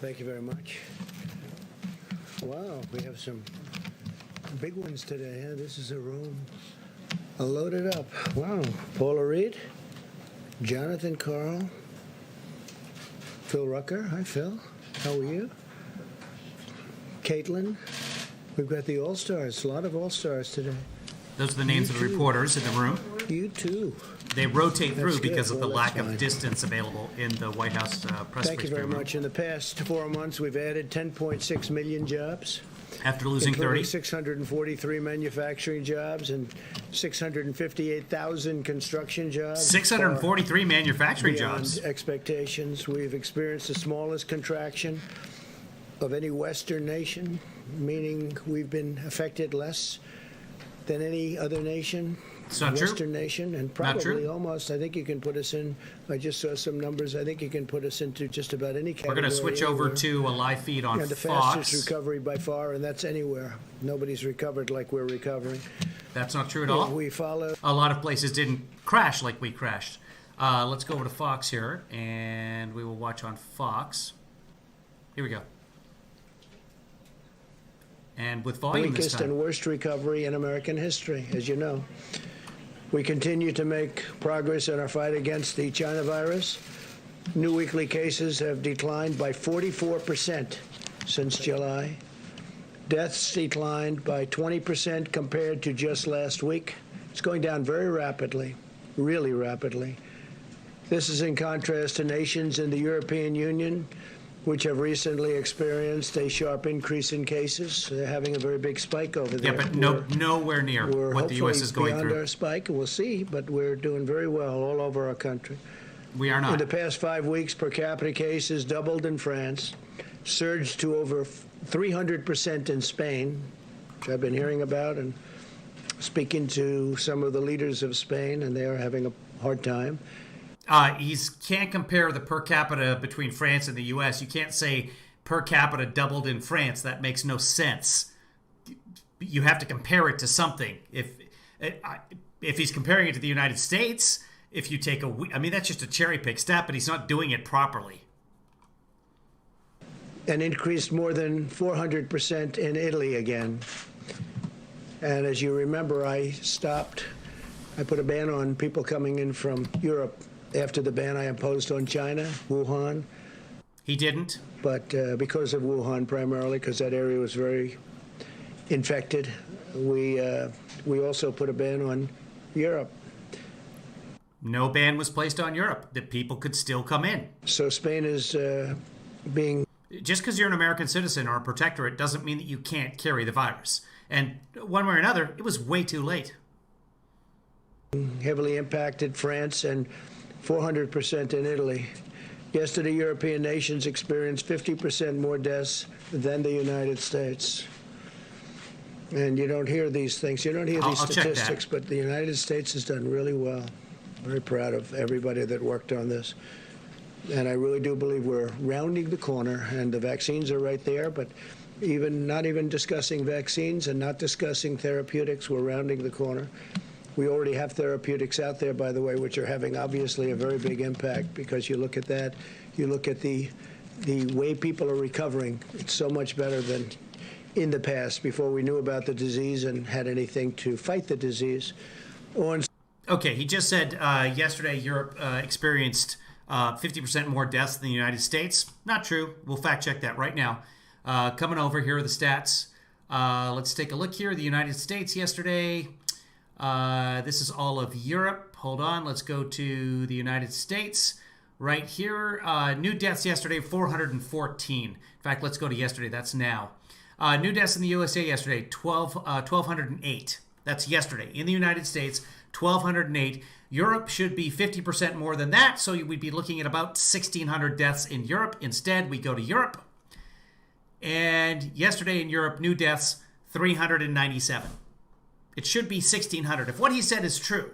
Thank you very much. Wow, we have some big ones today. Huh? This is a room loaded up. Wow. Paula Reed, Jonathan Carl, Phil Rucker. Hi, Phil. How are you? Caitlin. We've got the All-Stars. A lot of All-Stars today. Those are the names of the reporters in the room. You too. They rotate through That's because good. of the Well, lack that's of fine. distance available in the White House press Thank you very room. much. In the past 4 months, we've added 10.6 million jobs. After losing including 30. 643 manufacturing jobs and 658,000 construction jobs. 643 manufacturing beyond jobs. expectations. We've experienced the smallest contraction of any Western nation, meaning we've been affected less than any other nation. It's not true. Western nation, and Not probably true. almost, I think you can put us in, I just saw some numbers, I think you can put us into just about any We're category. going to switch over anywhere. to a live feed on And the Fox. fastest recovery by far, and that's anywhere. Nobody's recovered like we're recovering. That's not true at all. We follow. A lot of places didn't crash like we crashed. Let's go over to Fox here, and we will watch on Fox. Here we go. And with volume this Weakest time. and worst recovery in American history, as you know. We continue to make progress in our fight against the China virus. New weekly cases have declined by 44% since July. Deaths declined by 20% compared to just last week. It's going down very rapidly, really rapidly. This is in contrast to nations in the European Union, which have recently experienced a sharp increase in cases. They're having a very big spike over there. Yeah, but nowhere near We're what the U.S. is going beyond through. our spike, we'll see, but we're doing very well all over our country. We are In not. the past 5 weeks, per capita cases doubled in France, surged to over 300% in Spain, which I've been hearing about and speaking to some of the leaders of Spain, and they are having a hard time. You can't compare the per capita between France and the U.S. You can't say per capita doubled in France. That makes no sense. You have to compare it to something. If he's comparing it to the United States, if you take I mean, that's just a cherry pick stat, but he's not doing it properly. And increased more than 400% in Italy again. And as you remember, I put a ban on people coming in from Europe after the ban I imposed on China, Wuhan. He didn't. But because of Wuhan primarily, because that area was very infected, we also put a ban on Europe. No ban was placed on Europe. The people could still come in. So Spain is being... Just because you're an American citizen or a protectorate doesn't mean that you can't carry the virus. And one way or another, it was way too late. heavily impacted France and 400% in Italy. Yesterday, European nations experienced 50% more deaths than the United States. And you don't hear these things. You don't hear these statistics, but the United States has done really well. Very proud of everybody that worked on this. And I really do believe we're rounding the corner, and the vaccines are right there, but not even discussing vaccines and not discussing therapeutics, we're rounding the corner. We already have therapeutics out there, by the way, which are having obviously a very big impact, because you look at that, you look at the way people are recovering. It's so much better than in the past, before we knew about the disease and had anything to fight the disease. Okay, he just said yesterday Europe experienced 50% more deaths than the United States. Not true. We'll fact check that right now. Coming over, here are the stats. Let's take a look here. The United States yesterday. This is all of Europe. Hold on. Let's go to the United States. Right here. New deaths yesterday, 414. In fact, let's go to yesterday. That's now. New deaths in the USA yesterday, 1,208. That's yesterday. In the United States, 1,208. Europe should be 50% more than that, so we'd be looking at about 1,600 deaths in Europe. Instead, we go to Europe. And yesterday in Europe, new deaths, 397. It should be 1,600. If what he said is true,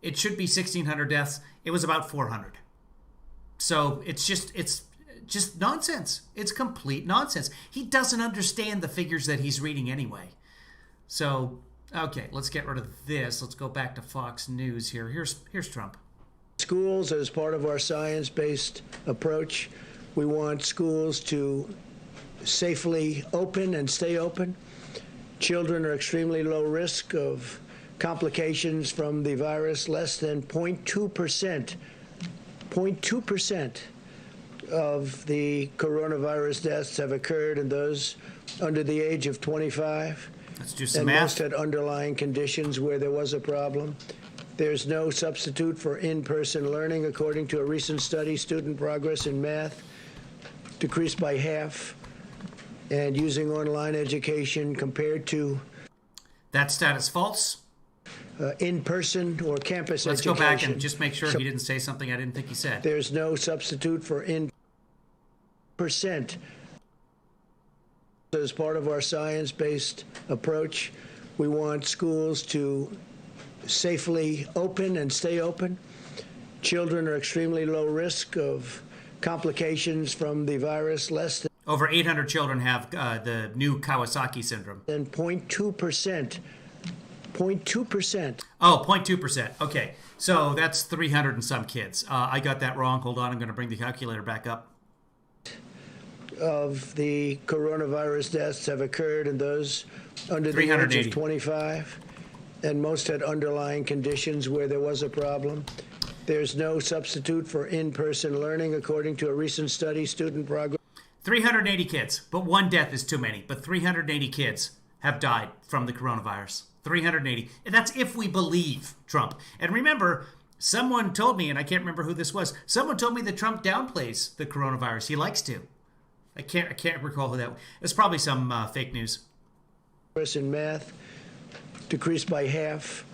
it should be 1,600 deaths. It was about 400. So it's just nonsense. It's complete nonsense. He doesn't understand the figures that he's reading anyway. So, okay, let's get rid of this. Let's go back to Fox News here. Here's Trump. Schools, as part of our science-based approach, We want schools to safely open and stay open. Children are extremely low risk of complications from the virus. Less than 0.2%, 0.2% of the coronavirus deaths have occurred in those under the age of 25. Let's do some and math. Most had underlying conditions where there was a problem. There's no substitute for in-person learning. According to a recent study, student progress in math decreased by half, and using online education compared to that stat is false. In-person or campus Let's education. go back and just make sure he didn't say something I didn't think he said. There's no substitute for in-person. As part of our science-based approach, we want schools to safely open and stay open. Children are extremely low risk of complications from the virus. Less Over 800 children have the new Kawasaki syndrome. than 0.2%. 0.2%. Oh, 0.2%. Okay, so that's 300 and some kids. I got that wrong. Hold on, I'm going to bring the calculator back up. Of the coronavirus deaths have occurred in those under the age of 25, and most had underlying conditions where there was a problem. There's no substitute for in-person learning. According to a recent study, student progress. 380 kids, but one death is too many. But 380 kids have died from the coronavirus. 380. And that's if we believe Trump. And remember, someone told me, and I can't remember who this was, someone told me that Trump downplays the coronavirus. He likes to. I can't recall who that was. It's probably some fake news. In math decreased by half,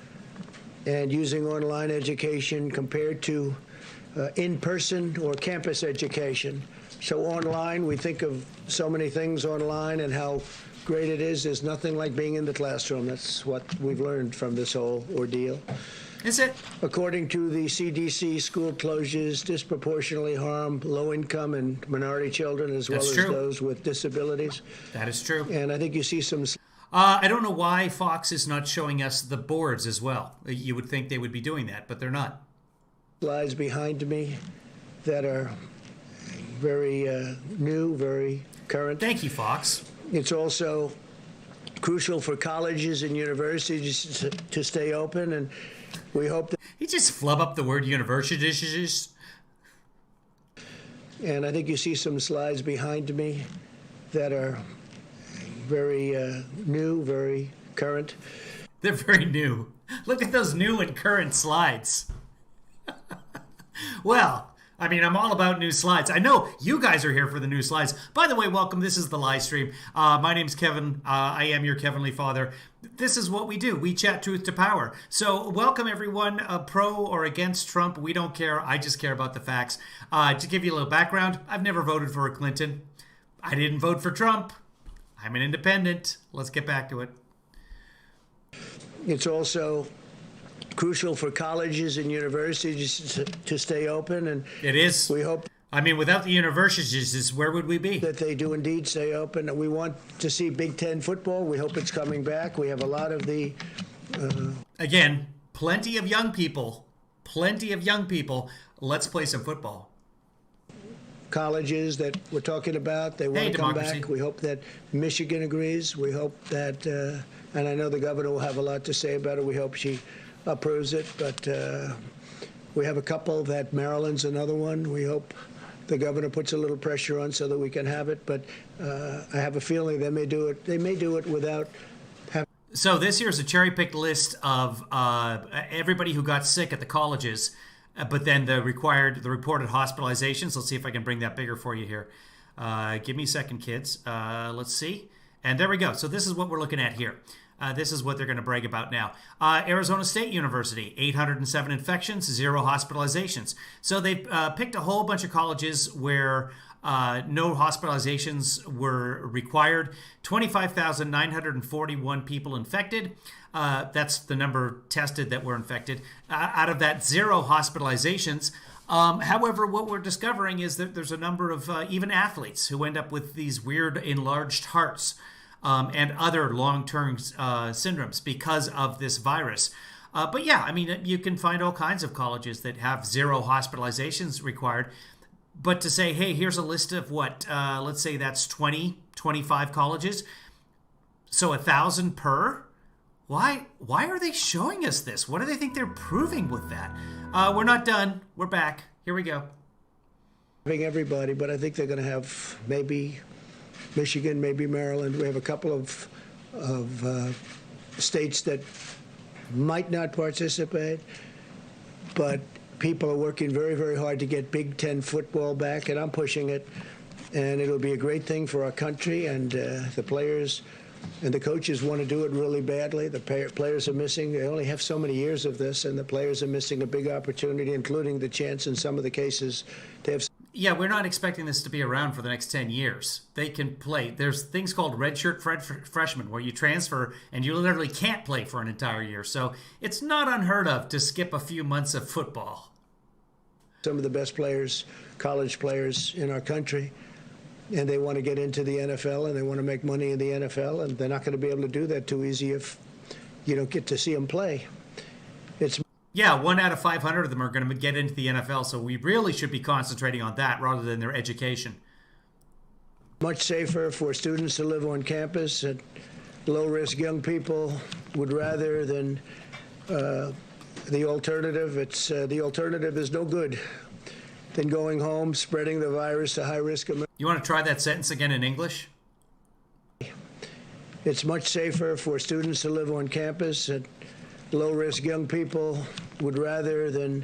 and using online education compared to in-person or campus education. So online, we think of so many things online and how great it is. There's nothing like being in the classroom. That's what we've learned from this whole ordeal. Is it? According to the CDC, school closures disproportionately harm low-income and minority children, as well as those with disabilities. That is true. And I think you see some... I don't know why Fox is not showing us the boards as well. You would think they would be doing that, but they're not. Slides behind me that are very new, very current. Thank you, Fox. It's also crucial for colleges and universities to stay open, and we hope that... He just flub up the word universities. And I think you see some slides behind me that are very new, very current. They're very new. Look at those new and current slides. Well, I mean, I'm all about new slides. I know you guys are here for the new slides. By the way, welcome. This is the live stream. My name's Kevin. I am your Kevinly Father. This is what we do. We chat truth to power. So welcome, everyone, pro or against Trump. We don't care. I just care about the facts. To give you a little background, I've never voted for Clinton. I didn't vote for Trump. I'm an independent. Let's get back to it. It's also crucial for colleges and universities to stay open, and it is. We hope. I mean, without the universities, where would we be? That they do indeed stay open. We want to see Big Ten football. We hope it's coming back. We have a lot of the... Again, plenty of young people. Plenty of young people. Let's play some football. Colleges that we're talking about, they want to come back. We hope that Michigan agrees. We hope that, and I know the governor will have a lot to say about it. We hope she approves it, but we have a couple that Maryland's another one. We hope the governor puts a little pressure on so that we can have it, but I have a feeling they may do it. They may do it without having... So this here's a cherry-picked list of everybody who got sick at the colleges, but then the reported hospitalizations. Let's see if I can bring that bigger for you here. Give me a second, kids. Let's see. And there we go. So this is what we're looking at here. This is what they're going to brag about now. Arizona State University, 807 infections, 0 hospitalizations. So they've picked a whole bunch of colleges where no hospitalizations were required. 25,941 people infected. That's the number tested that were infected. Out of that, 0 hospitalizations. However, what we're discovering is that there's a number of even athletes who end up with these weird enlarged hearts and other long-term syndromes because of this virus. But yeah, I mean, you can find all kinds of colleges that have 0 hospitalizations required. But to say, hey, here's a list of what, let's say that's 20, 25 colleges, so 1,000 per. Why are they showing us this? What do they think they're proving with that? We're not done. We're back. Here we go. Having everybody, but I think they're going to have maybe Michigan, maybe Maryland. We have a couple of states that might not participate, but people are working very, very hard to get Big Ten football back, and I'm pushing it. And it'll be a great thing for our country, and the players and the coaches want to do it really badly. The players are missing. They only have so many years of this, and the players are missing a big opportunity, including the chance in some of the cases to have. Yeah, we're not expecting this to be around for the next 10 years. They can play. There's things called redshirt freshmen where you transfer and you literally can't play for an entire year. So it's not unheard of to skip a few months of football. Some of the best players, college players in our country, and they want to get into the NFL and they want to make money in the NFL, and they're not going to be able to do that too easy if you don't get to see them play. Yeah, 1 out of 500 of them are going to get into the NFL, so we really should be concentrating on that rather than their education. Much safer for students to live on campus, and low-risk young people would rather than the alternative. The alternative is no good than going home, spreading the virus to high-risk Americans. You want to try that sentence again in English? It's much safer for students to live on campus, and low-risk young people would rather than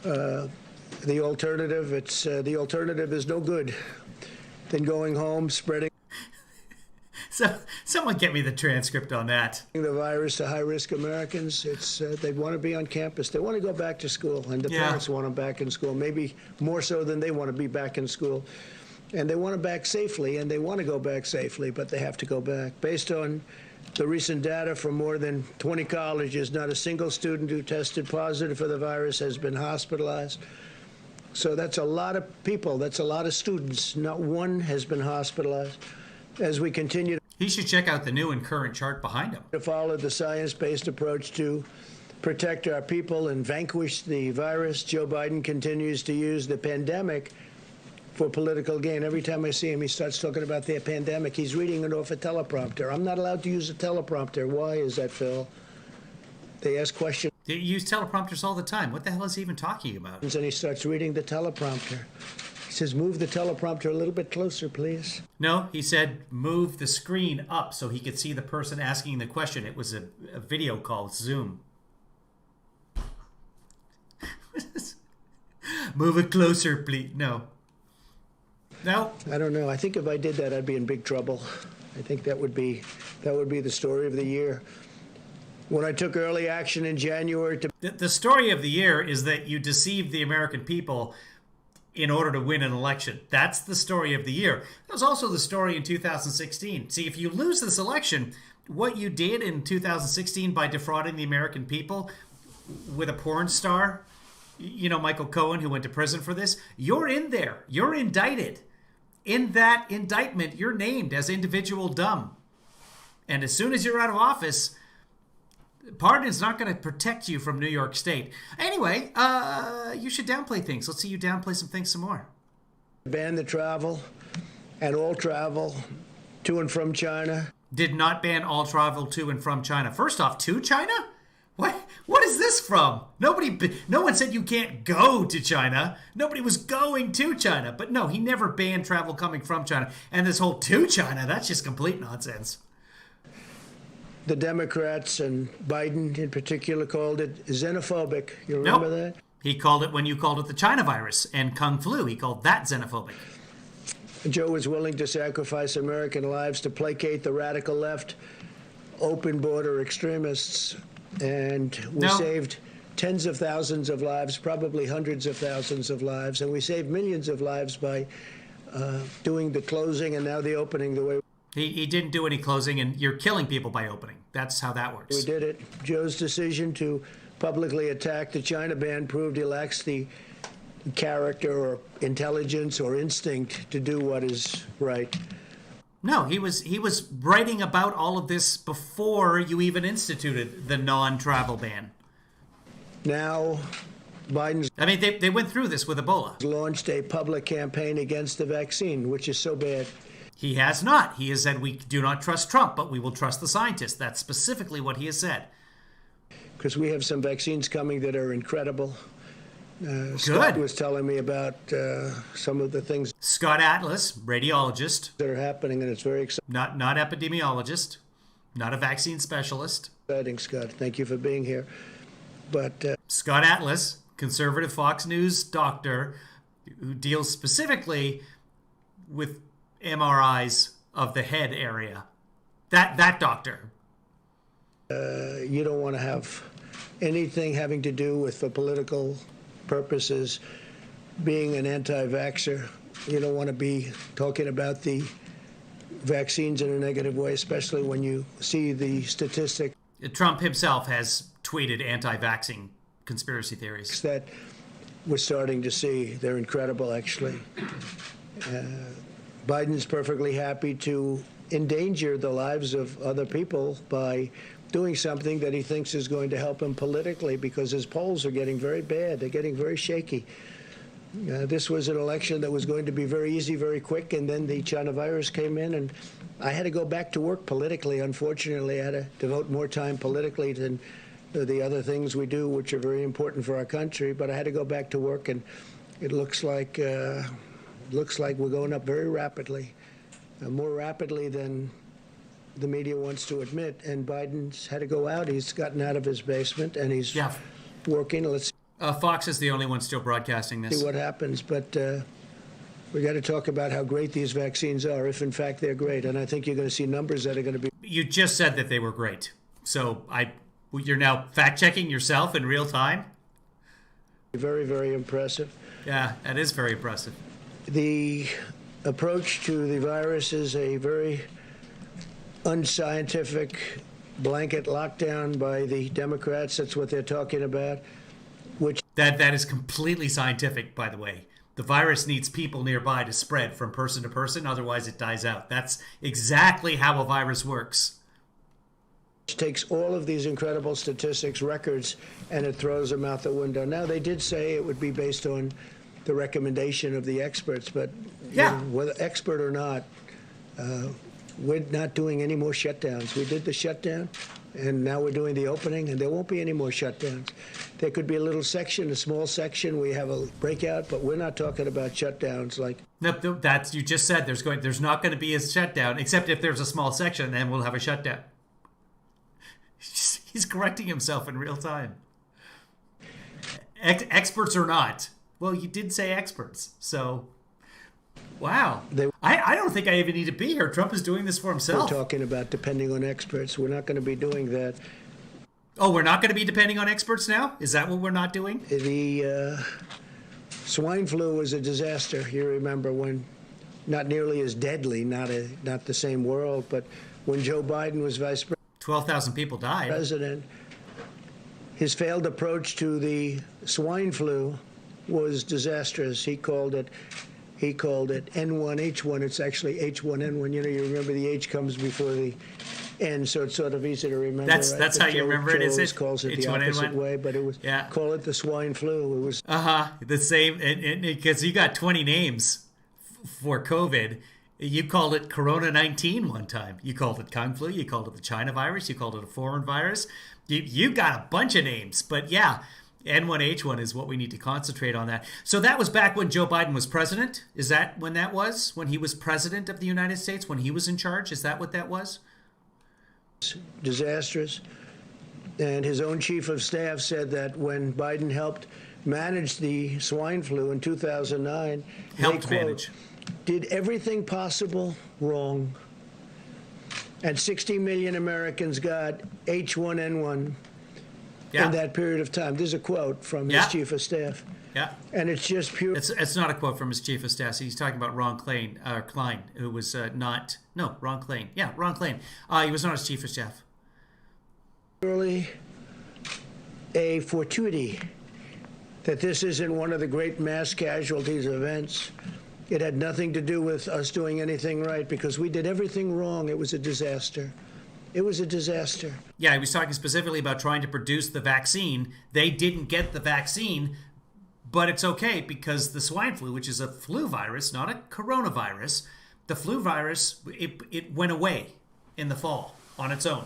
the alternative. The alternative is no good than going home, spreading So someone get me the transcript on that. the virus to high-risk Americans. They want to be on campus. They want to go back to school, and the parents want them back in school, maybe more so than they want to be back in school. And they want them back safely, and they want to go back safely, but they have to go back. Based on the recent data from more than 20 colleges, not a single student who tested positive for the virus has been hospitalized. So that's a lot of people. That's a lot of students. Not one has been hospitalized. As we continue He should check out the new and current chart behind him. to follow the science-based approach to protect our people and vanquish the virus, Joe Biden continues to use the pandemic for political gain. Every time I see him, he starts talking about the pandemic. He's reading it off a teleprompter. I'm not allowed to use a teleprompter. Why is that, Phil? They ask questions, They use teleprompters all the time. What the hell is he even talking about? and he starts reading the teleprompter. He says, move the teleprompter a little bit closer, please. No, he said move the screen up so he could see the person asking the question. It was a video call, Zoom. Move it closer, please. No. No. I don't know. I think if I did that, I'd be in big trouble. I think that would be the story of the year. When I took early action in January to The story of the year is that you deceived the American people in order to win an election. That's the story of the year. That was also the story in 2016. See, if you lose this election, what you did in 2016 by defrauding the American people with a porn star, you know, Michael Cohen, who went to prison for this, you're in there. You're indicted. In that indictment, you're named as individual dumb. And as soon as you're out of office, pardon's not going to protect you from New York State. Anyway, you should downplay things. Let's see you downplay some things some more. ban the travel and all travel to and from China. Did not ban all travel to and from China. First off, to China? What is this from? No one said you can't go to China. Nobody was going to China. But no, he never banned travel coming from China. And this whole to China, that's just complete nonsense. The Democrats and Biden in particular called it xenophobic. You remember that? He called it when you called it the China virus and Kung Flu. He called that xenophobic. Joe was willing to sacrifice American lives to placate the radical left, open border extremists. And we saved tens of thousands of lives, probably hundreds of thousands of lives. And we saved millions of lives by doing the closing and now the opening the way He didn't do any closing, and you're killing people by opening. That's how that works. we did it. Joe's decision to publicly attack the China ban proved he lacks the character or intelligence or instinct to do what is right. No, he was writing about all of this before you even instituted the non-travel ban. Now Biden's I mean, they went through this with Ebola. launched a public campaign against the vaccine, which is so bad. He has not. He has said, we do not trust Trump, but we will trust the scientists. That's specifically what he has said. Because we have some vaccines coming that are incredible. Scott was telling me about some of the things Scott Atlas, radiologist. that are happening, and it's very Not epidemiologist, not a vaccine specialist. exciting, Scott. Thank you for being here. But Scott Atlas, conservative Fox News doctor who deals specifically with MRIs of the head area. That doctor. you don't want to have anything having to do with, for political purposes, being an anti-vaxxer. You don't want to be talking about the vaccines in a negative way, especially when you see the statistics Trump himself has tweeted anti-vaxxing conspiracy theories. that we're starting to see. They're incredible, actually. Biden's perfectly happy to endanger the lives of other people by doing something that he thinks is going to help him politically, because his polls are getting very bad. They're getting very shaky. This was an election that was going to be very easy, very quick, and then the China virus came in, and I had to go back to work politically. Unfortunately, I had to devote more time politically than the other things we do, which are very important for our country. But I had to go back to work, and it looks like we're going up very rapidly, more rapidly than the media wants to admit. And Biden's had to go out. He's gotten out of his basement, and he's working. Let's Fox is the only one still broadcasting this. see what happens. But we got to talk about how great these vaccines are, if in fact they're great. And I think you're going to see numbers that are going to be. You just said that they were great. So you're now fact-checking yourself in real time? Very, very impressive. Yeah, that is very impressive. The approach to the virus is a very unscientific blanket lockdown by the Democrats. That's what they're talking about. That is completely scientific, by the way. The virus needs people nearby to spread from person to person, otherwise it dies out. That's exactly how a virus works. It takes all of these incredible statistics, records, and it throws them out the window. Now, they did say it would be based on the recommendation of the experts, but you know, whether expert or not, we're not doing any more shutdowns. We did the shutdown, and now we're doing the opening, and there won't be any more shutdowns. There could be a little section, a small section. We have a breakout, but we're not talking about shutdowns like. No, that's, you just said there's not going to be a shutdown, except if there's a small section, then we'll have a shutdown. He's correcting himself in real time. Experts or not. Well, you did say experts, so. Wow. I don't think I even need to be here. Trump is doing this for himself. We're talking about depending on experts. We're not going to be doing that. Oh, we're not going to be depending on experts now? Is that what we're not doing? The swine flu was a disaster. You remember when, not nearly as deadly, not the same world, but when Joe Biden was vice president. 12,000 people died. His failed approach to the swine flu was disastrous. He called it N1H1. It's actually H1N1. You know, you remember the H comes before the N, so it's sort of easy to remember. That's how you remember it, is it? Calls it the opposite way, but it was call it the swine flu. It was the same, because you got 20 names for COVID. You called it Corona 19 one time. You called it Kung flu. You called it the China virus. You called it a foreign virus. You got a bunch of names, but yeah. N1H1 is what we need to concentrate on that. So that was back when Joe Biden was president? Is that when that was? When he was president of the United States? When he was in charge? Is that what that was? Disastrous. And his own chief of staff said that when Biden helped manage the swine flu in 2009, did everything possible wrong. And 60 million Americans got H1N1. In that period of time. There's a quote from his chief of staff. Yeah. And it's just pure. It's not a quote from his chief of staff. He's talking about Ron Klein, who was Ron Klein. Yeah, Ron Klein. He was not his chief of staff. Purely a fortuity that this isn't one of the great mass casualties events. It had nothing to do with us doing anything right, because we did everything wrong. It was a disaster. It was a disaster. Yeah, he was talking specifically about trying to produce the vaccine. They didn't get the vaccine But it's okay because the swine flu, which is a flu virus, not a coronavirus, the flu virus, it went away in the fall on its own.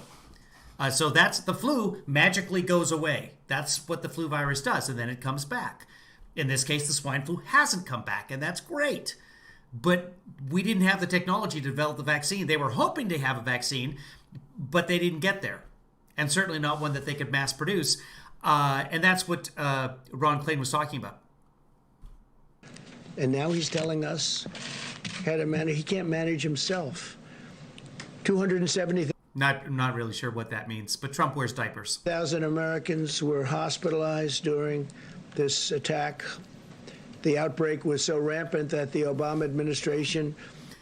So that's the flu magically goes away. That's what the flu virus does, and then it comes back. In this case, the swine flu hasn't come back, and that's great. But we didn't have the technology to develop the vaccine. They were hoping to have a vaccine, but they didn't get there, and certainly not one that they could mass produce. And that's what Ron Klain was talking about. And now he's telling us how to manage. He can't manage himself. 270,000 Not really sure what that means, but Trump wears diapers. Americans were hospitalized during this attack. The outbreak was so rampant that the Obama administration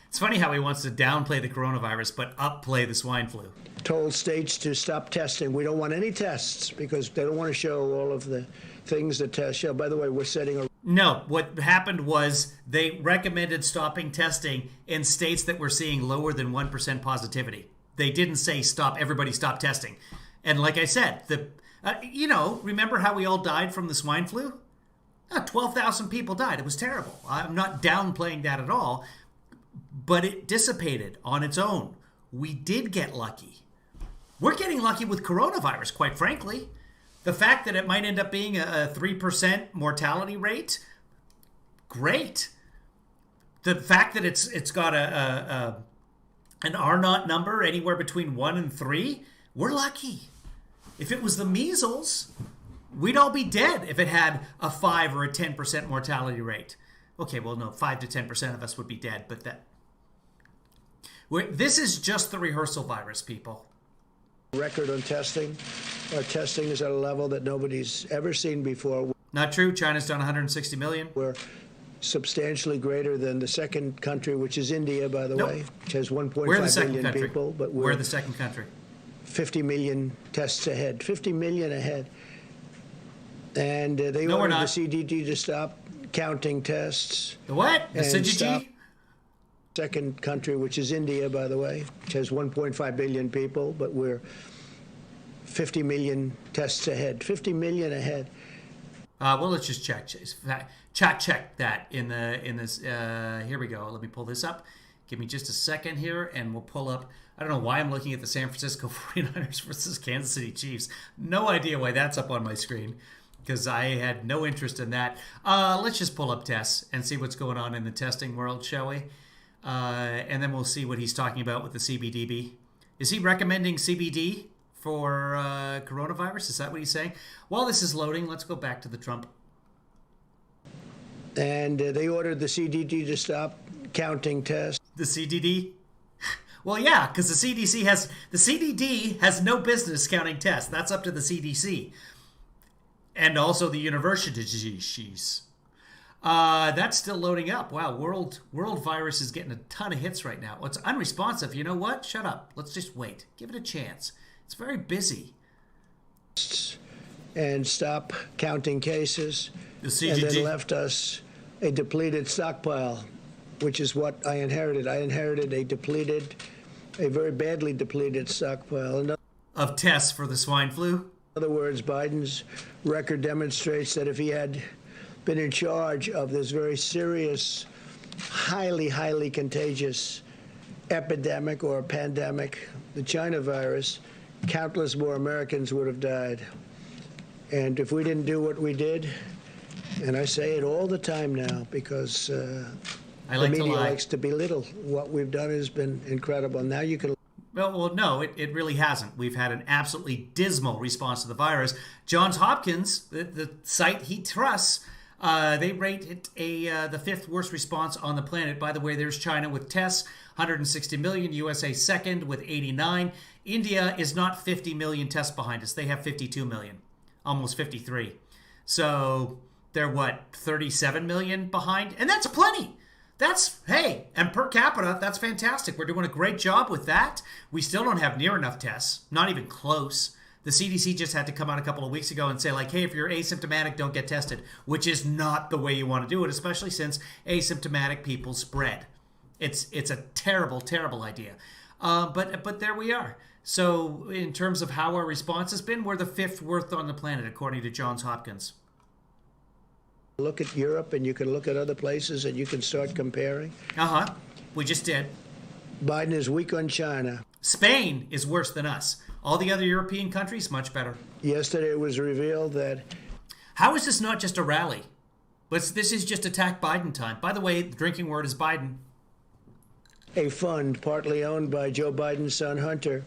It's funny how he wants to downplay the coronavirus, but upplay the swine flu. told states to stop testing. We don't want any tests because they don't want to show all of the things that tests show. By the way, we're setting a No, what happened was they recommended stopping testing in states that were seeing lower than 1% positivity. They didn't say everybody stop testing. And like I said, remember how we all died from the swine flu? 12,000 people died. It was terrible. I'm not downplaying that at all, but it dissipated on its own. We did get lucky. We're getting lucky with coronavirus, quite frankly. The fact that it might end up being a 3% mortality rate, great. The fact that it's got an R0 number anywhere between 1 and 3, we're lucky. If it was the measles, we'd all be dead if it had a 5 or a 10% mortality rate. Okay, well, no, 5 to 10% of us would be dead, but this is just the rehearsal virus, people. record on testing. Our testing is at a level that nobody's ever seen before. Not true. China's done 160 million. We're substantially greater than the second country, which is India, by the way, which has 1.5 billion people. But we're the second country. 50 million tests ahead. 50 million ahead. And they ordered the CDC to stop counting tests. The what? The CDC? Second country, which is India, by the way, which has 1.5 billion people, but we're 50 million tests ahead. 50 million ahead. Well, let's just check that in this. Here we go. Let me pull this up. Give me just a second here, and we'll pull up. I don't know why I'm looking at the San Francisco 49ers versus Kansas City Chiefs. No idea why that's up on my screen, because I had no interest in that. Let's just pull up tests and see what's going on in the testing world, shall we? And then we'll see what he's talking about with the CBDB. Is he recommending CBD for coronavirus? Is that what he's saying? While this is loading, let's go back to the Trump. And they ordered the CDC to stop counting tests. The CDD? Well, yeah, because the CDD has no business counting tests. That's up to the CDC. And also the universities. That's still loading up. Wow, world virus is getting a ton of hits right now. Well, it's unresponsive. You know what? Shut up. Let's just wait. Give it a chance. It's very busy. And stop counting cases. The CGG. And then left us a depleted stockpile, which is what I inherited. I inherited a very badly depleted stockpile. Of tests for the swine flu? In other words, Biden's record demonstrates that if he had been in charge of this very serious, highly contagious epidemic or pandemic, the China virus, countless more Americans would have died. And if we didn't do what we did, and I say it all the time now because the media likes to belittle what we've done has been incredible. Now you can... Well, no, it really hasn't. We've had an absolutely dismal response to the virus. Johns Hopkins, the site he trusts, they rate it the fifth worst response on the planet. By the way, there's China with tests, 160 million. USA second with 89. India is not 50 million tests behind us. They have 52 million, almost 53. So they're, 37 million behind? And that's plenty. And per capita, that's fantastic. We're doing a great job with that. We still don't have near enough tests, not even close. The CDC just had to come out a couple of weeks ago and say, hey, if you're asymptomatic, don't get tested, which is not the way you want to do it, especially since asymptomatic people spread. It's a terrible, terrible idea. But there we are. So in terms of how our response has been, we're the fifth worst on the planet, according to Johns Hopkins. Look at Europe, and you can look at other places, and you can start comparing. We just did. Biden is weak on China. Spain is worse than us. All the other European countries, much better. Yesterday it was revealed that... How is this not just a rally? This is just attack Biden time. By the way, the drinking word is Biden. A fund partly owned by Joe Biden's son Hunter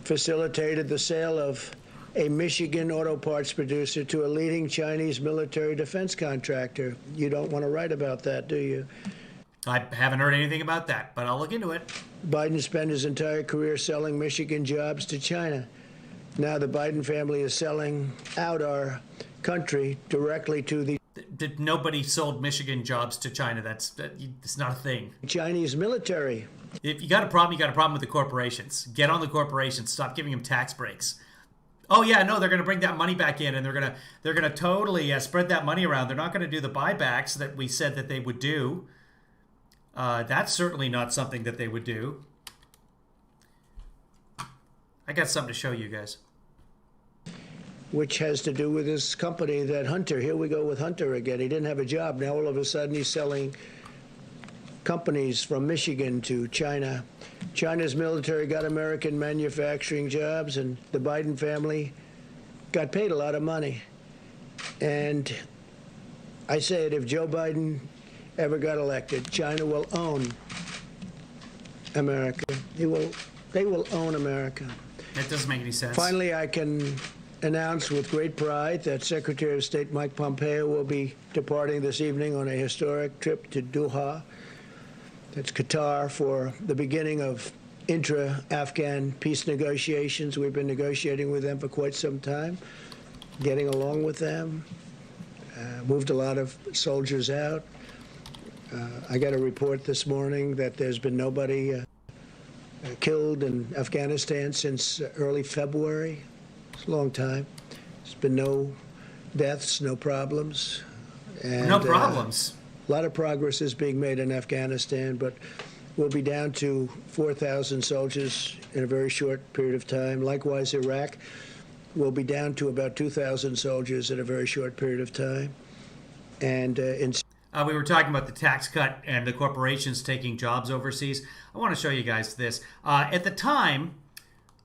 facilitated the sale of a Michigan auto parts producer to a leading Chinese military defense contractor. You don't want to write about that, do you? I haven't heard anything about that, but I'll look into it. Biden spent his entire career selling Michigan jobs to China. Now the Biden family is selling out our country directly to the... Nobody sold Michigan jobs to China. It's not a thing. Chinese military. If you got a problem, you got a problem with the corporations. Get on the corporations. Stop giving them tax breaks. Oh yeah, no, they're going to bring that money back in, and they're gonna totally spread that money around. They're not going to do the buybacks that we said that they would do. That's certainly not something that they would do. I got something to show you guys. Which has to do with this company that Hunter, here we go with Hunter again. He didn't have a job. Now all of a sudden he's selling companies from Michigan to China. China's military got American manufacturing jobs, and the Biden family got paid a lot of money. And I say it, if Joe Biden ever got elected, China will own America. They will own America. That doesn't make any sense. Finally, I can announce with great pride that Secretary of State Mike Pompeo will be departing this evening on a historic trip to Doha. That's Qatar, for the beginning of intra-Afghan peace negotiations. We've been negotiating with them for quite some time, getting along with them, moved a lot of soldiers out. I got a report this morning that there's been nobody killed in Afghanistan since early February. It's a long time. There's been no deaths, no problems. And, no problems. A lot of progress is being made in Afghanistan, but we'll be down to 4,000 soldiers in a very short period of time. Likewise, Iraq will be down to about 2,000 soldiers in a very short period of time. And we were talking about the tax cut and the corporations taking jobs overseas. I want to show you guys this. At the time,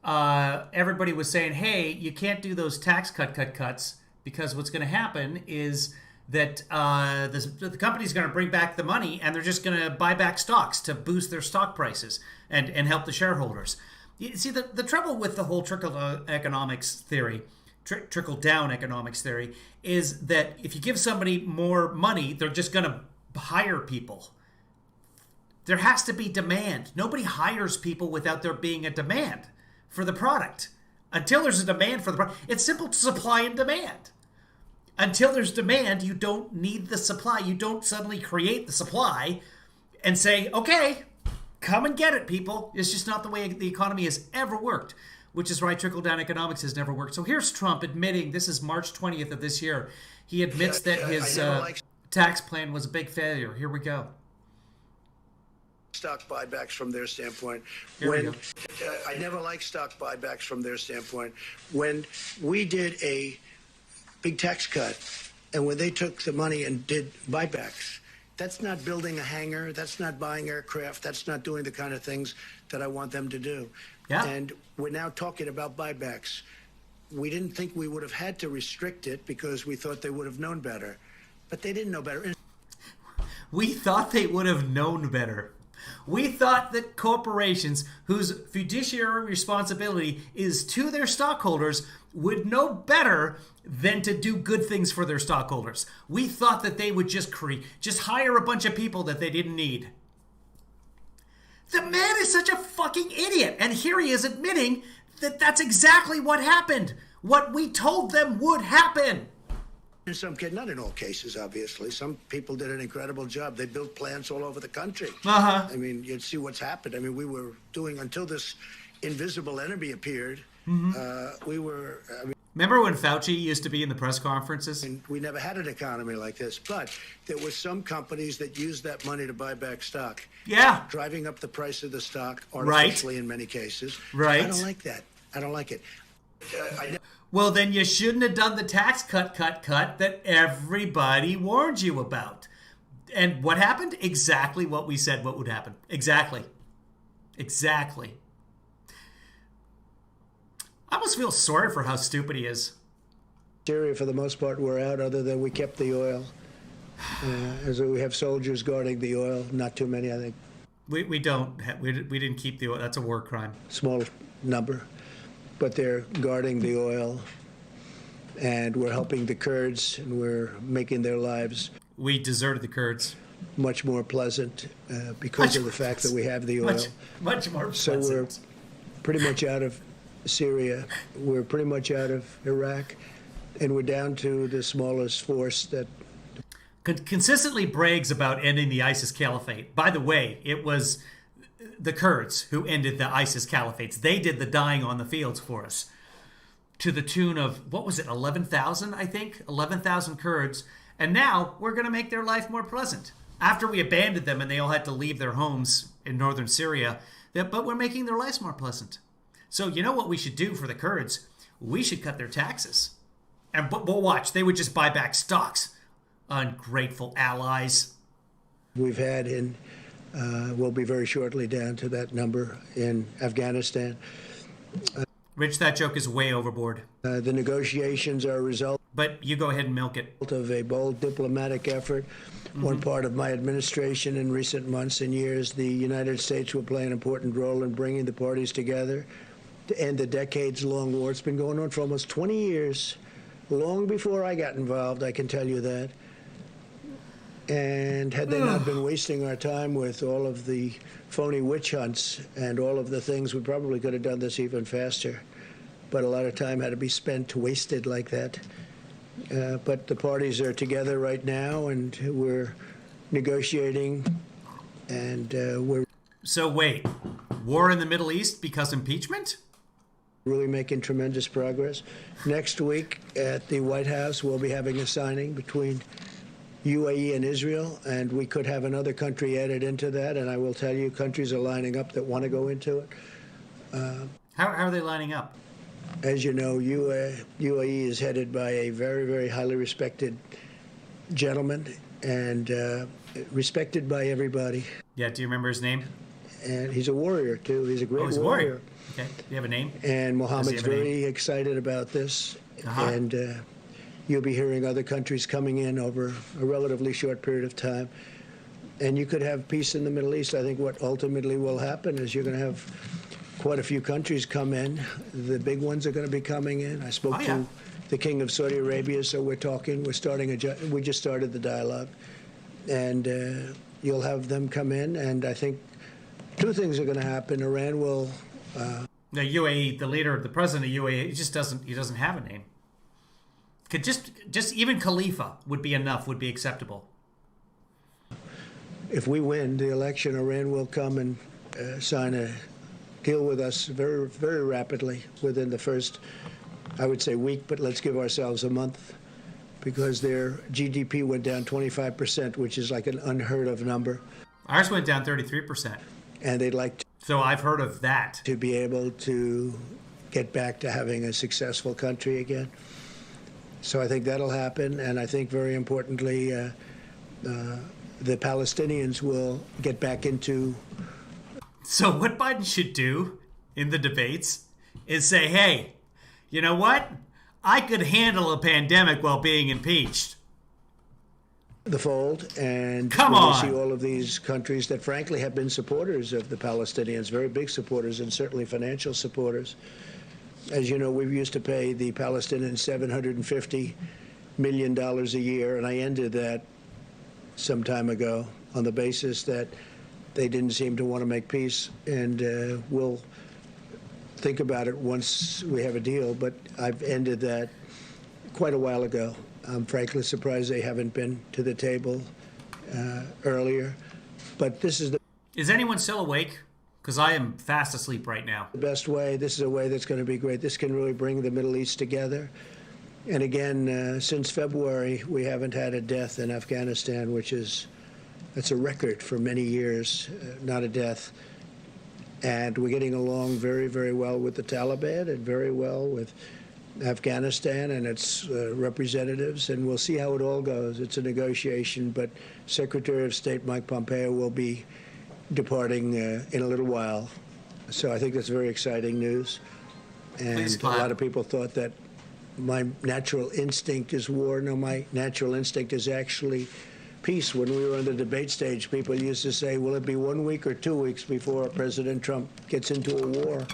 everybody was saying, hey, you can't do those tax cuts because what's going to happen is that the company's going to bring back the money and they're just going to buy back stocks to boost their stock prices and help the shareholders. You see, the trouble with the whole trickle-down economics theory is that if you give somebody more money, they're just going to hire people. There has to be demand. Nobody hires people without there being a demand for the product. Until there's a demand for the product, it's simple supply and demand. Until there's demand, you don't need the supply. You don't suddenly create the supply and say, okay, come and get it, people. It's just not the way the economy has ever worked, which is why trickle-down economics has never worked. So here's Trump admitting, this is March 20th of this year, he admits that his tax plan was a big failure. Here we go. Stock buybacks from their standpoint. I never liked stock buybacks from their standpoint. When we did a big tax cut, and when they took the money and did buybacks, that's not building a hangar, that's not buying aircraft, that's not doing the kind of things that I want them to do. Yeah. And we're now talking about buybacks. We didn't think we would have had to restrict it because we thought they would have known better. But they didn't know better. We thought they would have known better. We thought that corporations whose fiduciary responsibility is to their stockholders would know better than to do good things for their stockholders. We thought that they would just hire a bunch of people that they didn't need. The man is such a fucking idiot. And here he is admitting that that's exactly what happened. What we told them would happen. In some cases, not in all cases, obviously. Some people did an incredible job. They built plants all over the country. I mean, you'd see what's happened. I mean, we were doing, until this invisible enemy appeared, we were... Remember when Fauci used to be in the press conferences? And we never had an economy like this. But there were some companies that used that money to buy back stock. Yeah. Driving up the price of the stock artificially in many cases. Right. I don't like that. I don't like it. Well, then you shouldn't have done the tax cut that everybody warned you about. And what happened? Exactly what we said what would happen. Exactly. I almost feel sorry for how stupid he is. Syria, for the most part, we're out, other than we kept the oil. As we have soldiers guarding the oil, not too many, I think. We didn't keep the oil. That's a war crime. Small number, but they're guarding the oil, and we're helping the Kurds, and we're making their lives. We deserted the Kurds. Much more pleasant because of the fact that we have the oil. Much more pleasant. So we're pretty much out of Syria. We're pretty much out of Iraq, and we're down to the smallest force that consistently brags about ending the ISIS caliphate. By the way, it was the Kurds who ended the ISIS caliphates. They did the dying on the fields for us, to the tune of, what was it, 11,000, I think? 11,000 Kurds. And now we're going to make their life more pleasant. After we abandoned them and they all had to leave their homes in northern Syria, but we're making their lives more pleasant. So you know what we should do for the Kurds? We should cut their taxes. And we'll watch. They would just buy back stocks. Ungrateful allies. We've had in, we'll be very shortly down to that number in Afghanistan. Rich, that joke is way overboard. The negotiations are a result. But you go ahead and milk it. Of a bold diplomatic effort. One part of my administration in recent months and years, the United States will play an important role in bringing the parties together to end the decades-long war. It's been going on for almost 20 years, long before I got involved, I can tell you that. And had they not been wasting our time with all of the phony witch hunts and all of the things, we probably could have done this even faster. But a lot of time had to be spent, wasted like that. But the parties are together right now, and we're negotiating, and we're... So wait, war in the Middle East because impeachment? Really making tremendous progress. Next week at the White House, we'll be having a signing between UAE and Israel, and we could have another country added into that, and I will tell you, countries are lining up that want to go into it. How are they lining up? As you know, UAE is headed by a very, very highly respected gentleman, and respected by everybody. Yeah, do you remember his name? And he's a warrior, too. He's a great he's warrior. A warrior. Okay, do you have a name? And Mohammed's very excited about this, and you'll be hearing other countries coming in over a relatively short period of time. And you could have peace in the Middle East. I think what ultimately will happen is you're going to have quite a few countries come in. The big ones are going to be coming in. I spoke to the King of Saudi Arabia, so we're talking. We just started the dialogue. And you'll have them come in, and I think two things are going to happen. Iran will... The UAE, the president of UAE, he doesn't have a name. Could just even Khalifa would be enough, would be acceptable. If we win the election, Iran will come and sign a deal with us very, very rapidly within the first, I would say, week, but let's give ourselves a month, because their GDP went down 25%, which is like an unheard of number. Ours went down 33%. And they'd like to... So I've heard of that. To be able to get back to having a successful country again. So I think that'll happen, and I think very importantly, the Palestinians will get back into... So what Biden should do in the debates is say, hey, you know what? I could handle a pandemic while being impeached. The fold, and Come on. We see all of these countries that frankly have been supporters of the Palestinians, very big supporters, and certainly financial supporters. As you know, we used to pay the Palestinians $750 million a year, and I ended that some time ago on the basis that they didn't seem to want to make peace, and we'll think about it once we have a deal, but I've ended that quite a while ago. I'm frankly surprised they haven't been to the table earlier, but this is the... Is anyone still awake? Because I am fast asleep right now. The best way. This is a way that's going to be great. This can really bring the Middle East together. And again, since February, we haven't had a death in Afghanistan, that's a record for many years, not a death. And we're getting along very, very well with the Taliban and very well with Afghanistan and its representatives, and we'll see how it all goes. It's a negotiation, but Secretary of State Mike Pompeo will be departing in a little while. So I think that's very exciting news. And a lot of people thought that my natural instinct is war. No, my natural instinct is actually peace. When we were on the debate stage, people used to say, will it be 1 week or 2 weeks before President Trump gets into a war?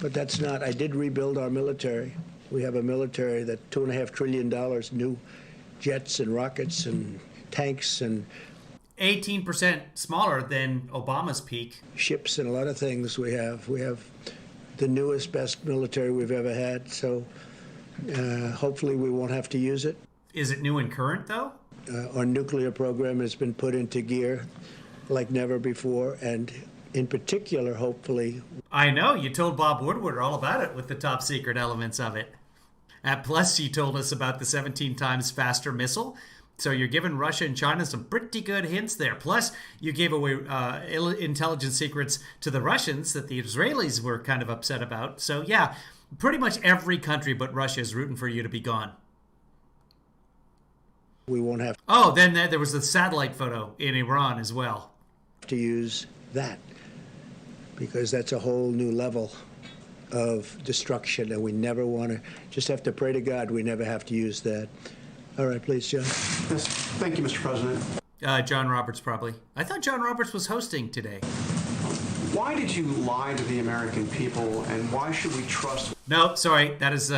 But that's not. I did rebuild our military. We have a military that $2.5 trillion, new jets and rockets and tanks and 18% smaller than Obama's peak. Ships and a lot of things we have. We have the newest, best military we've ever had. So hopefully we won't have to use it. Is it new and current, though? Our nuclear program has been put into gear like never before. And in particular, hopefully... I know. You told Bob Woodward all about it with the top secret elements of it. Plus, you told us about the 17 times faster missile. So you're giving Russia and China some pretty good hints there. Plus, you gave away intelligence secrets to the Russians that the Israelis were kind of upset about. So, yeah, pretty much every country but Russia is rooting for you to be gone. We won't have... Oh, then there was the satellite photo in Iran as well. ...to use that, because that's a whole new level of destruction, and we never want to... Just have to pray to God we never have to use that. All right, please, John. Yes, thank you, Mr. President. John Roberts, probably. I thought John Roberts was hosting today. Why did you lie to the American people, and why should we trust... No, sorry, that's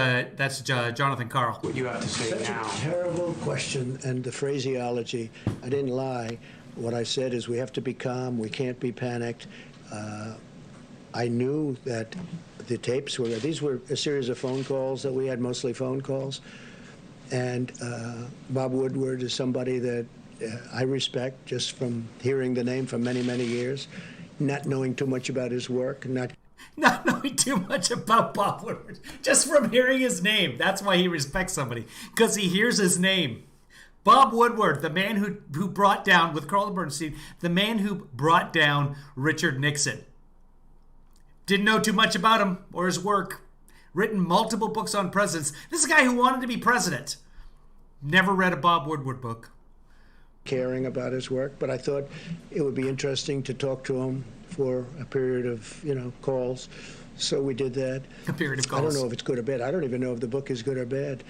Jonathan Karl. ...what you have to say That's now? That's a terrible question, and the phraseology. I didn't lie. What I said is we have to be calm. We can't be panicked. I knew that the tapes were... These were a series of phone calls that we had, mostly phone calls. And Bob Woodward is somebody that I respect just from hearing the name for many, many years, not knowing too much about his work, not knowing too much about Bob Woodward, just from hearing his name. That's why he respects somebody, because he hears his name. Bob Woodward, the man who brought down, with Carl Bernstein, the man who brought down Richard Nixon. Didn't know too much about him or his work. Written multiple books on presidents. This is a guy who wanted to be president. Never read a Bob Woodward book. Caring about his work, but I thought it would be interesting to talk to him for a period of, calls. So we did that. A period of calls. I don't know if it's good or bad. I don't even know if the book is good or bad.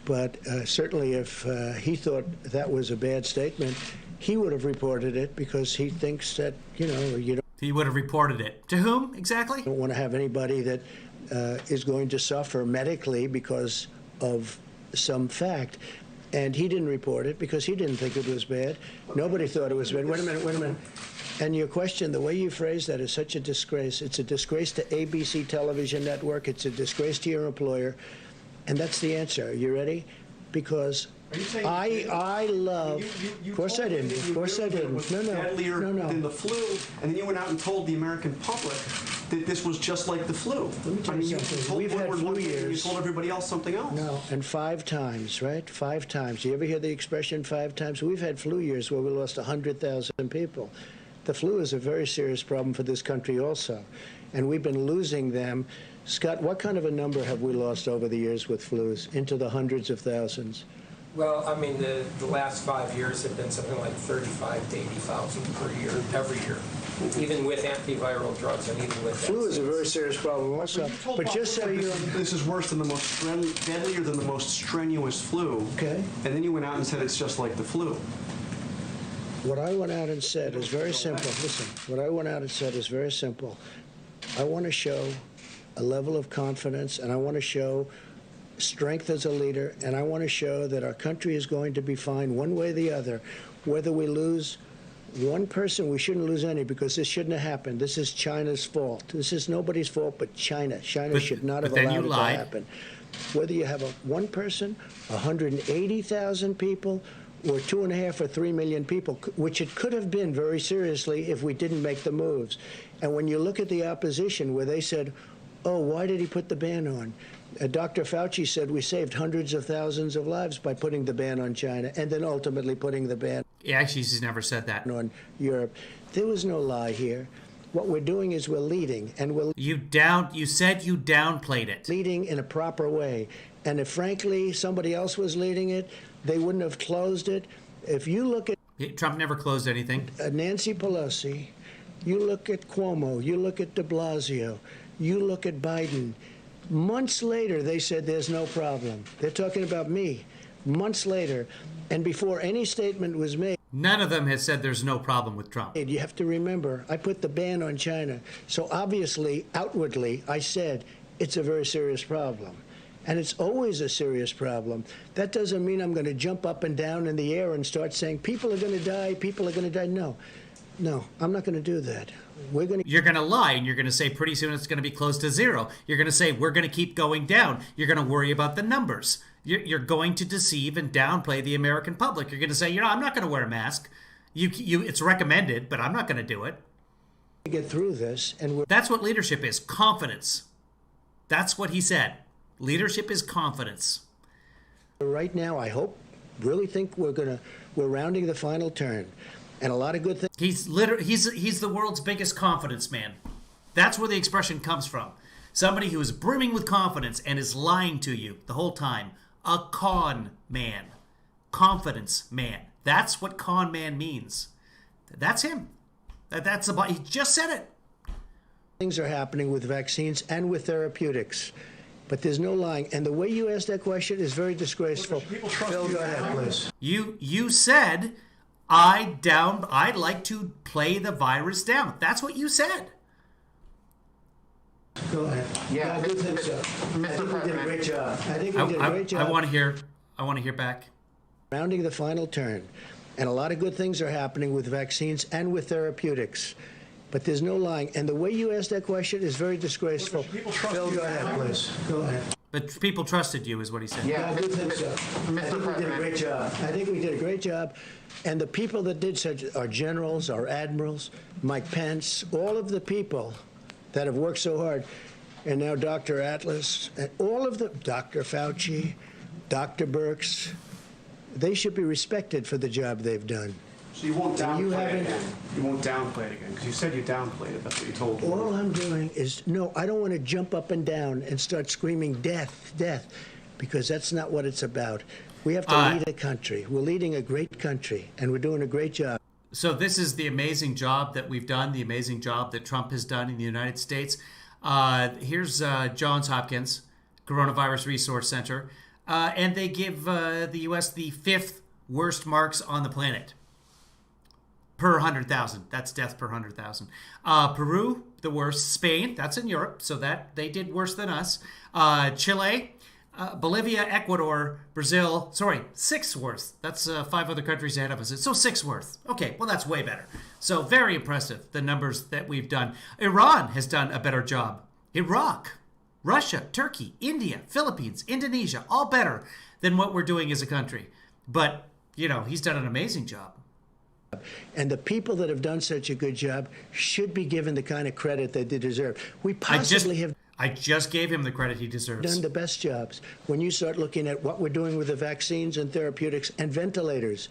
But certainly if he thought that was a bad statement, he would have reported it because he thinks that, you don't... He would have reported it. To whom, exactly? Don't want to have anybody that is going to suffer medically because of some fact. And he didn't report it because he didn't think it was bad. Nobody thought it was bad. Wait a minute. And your question, the way you phrase that is such a disgrace. It's a disgrace to ABC television network. It's a disgrace to your employer. And that's the answer. Are you ready? Because I love... Of course I didn't. Of course I didn't. Deadlier than the flu, and then you went out and told the American public that this was just like the flu. Let me tell you something. We've had flu years. You told everybody else something else. No, and 5 times, right? 5 times. You ever hear the expression 5 times? We've had flu years where we lost 100,000 people. The flu is a very serious problem for this country also, and we've been losing them. Scott, what kind of a number have we lost over the years with flus? Into the hundreds of thousands. Well, I mean, the last 5 years have been something like 35 to 80,000 per year, every year, even with antiviral drugs and even with flu is a very serious problem also. But just so you know, this is worse than the most deadlier than the most strenuous flu. Okay. And then you went out and said it's just like the flu. What I went out and said is very simple. Listen, what I went out and said is very simple. I want to show a level of confidence, and I want to show strength as a leader, and I want to show that our country is going to be fine one way or the other. Whether we lose one person, we shouldn't lose any, because this shouldn't have happened. This is China's fault. This is nobody's fault but China. China should not have allowed it to happen. Whether you have one person, 180,000 people, or 2.5 or 3 million people, which it could have been very seriously if we didn't make the moves. And when you look at the opposition, where they said, oh, why did he put the ban on? Dr. Fauci said we saved hundreds of thousands of lives by putting the ban on China and then ultimately putting the ban actually, he's never said that. On Europe. There was no lie here. What we're doing is we're leading, and we're you said you downplayed it. Leading in a proper way. And if, frankly, somebody else was leading it, they wouldn't have closed it. If you look at Trump never closed anything. Nancy Pelosi, you look at Cuomo, you look at de Blasio, you look at Biden, months later they said there's no problem. They're talking about me. Months later, and before any statement was made, None of them has said there's no problem with Trump. you have to remember, I put the ban on China. So obviously, outwardly, I said it's a very serious problem. And it's always a serious problem. That doesn't mean I'm going to jump up and down in the air and start saying, people are going to die, people are going to die. No, I'm not going to do that. You're going to lie, and you're going to say pretty soon it's going to be close to zero. You're going to say we're going to keep going down. You're going to worry about the numbers. You're going to deceive and downplay the American public. You're going to say, I'm not going to wear a mask. It's recommended, but I'm not going to do it. Get through this, and that's what leadership is, confidence. That's what he said. Leadership is confidence. Right now, I really think we're rounding the final turn, and a lot of good things. He's the world's biggest confidence man. That's where the expression comes from. Somebody who is brimming with confidence and is lying to you the whole time. A con man. Confidence man. That's what con man means. That's him. He just said it. Things are happening with vaccines and with therapeutics. But there's no lying. And the way you asked that question is very disgraceful. Phil, go ahead, please. You said, I'd like to play the virus down. That's what you said. Go ahead. Yeah, I do think so. I think we did a great job. I think we did a great job. I want to hear back. Rounding the final turn. And a lot of good things are happening with vaccines and with therapeutics. But there's no lying. And the way you asked that question is very disgraceful. Phil, go ahead, please. Go ahead. But people trusted you, is what he said. Yeah, I do think so. I think we did a great job. I think we did a great job. And the people that did such, our generals, our admirals, Mike Pence, all of the people that have worked so hard, and now Dr. Atlas, and all of them, Dr. Fauci, Dr. Birx, they should be respected for the job they've done. So you won't downplay it again. You won't downplay it again because you said you downplayed it. That's what you told me. All I'm doing is, I don't want to jump up and down and start screaming death, death, because that's not what it's about. We have to lead a country. We're leading a great country, and we're doing a great job. So this is the amazing job that we've done, the amazing job that Trump has done in the United States. Here's Johns Hopkins Coronavirus Resource Center, and they give the U.S. the 5th worst marks on the planet. Per 100,000. That's death per 100,000. Peru, the worst. Spain, that's in Europe, so that they did worse than us. Chile, Bolivia, Ecuador, Brazil. Sorry, 6th worst. That's 5 other countries ahead of us. So 6th worst. Okay, well, that's way better. So very impressive, the numbers that we've done. Iran has done a better job. Iraq, Russia, Turkey, India, Philippines, Indonesia, all better than what we're doing as a country. But, he's done an amazing job. And the people that have done such a good job should be given the kind of credit that they deserve. We possibly have I just gave him the credit he deserves. Done the best jobs. When you start looking at what we're doing with the vaccines and therapeutics and ventilators,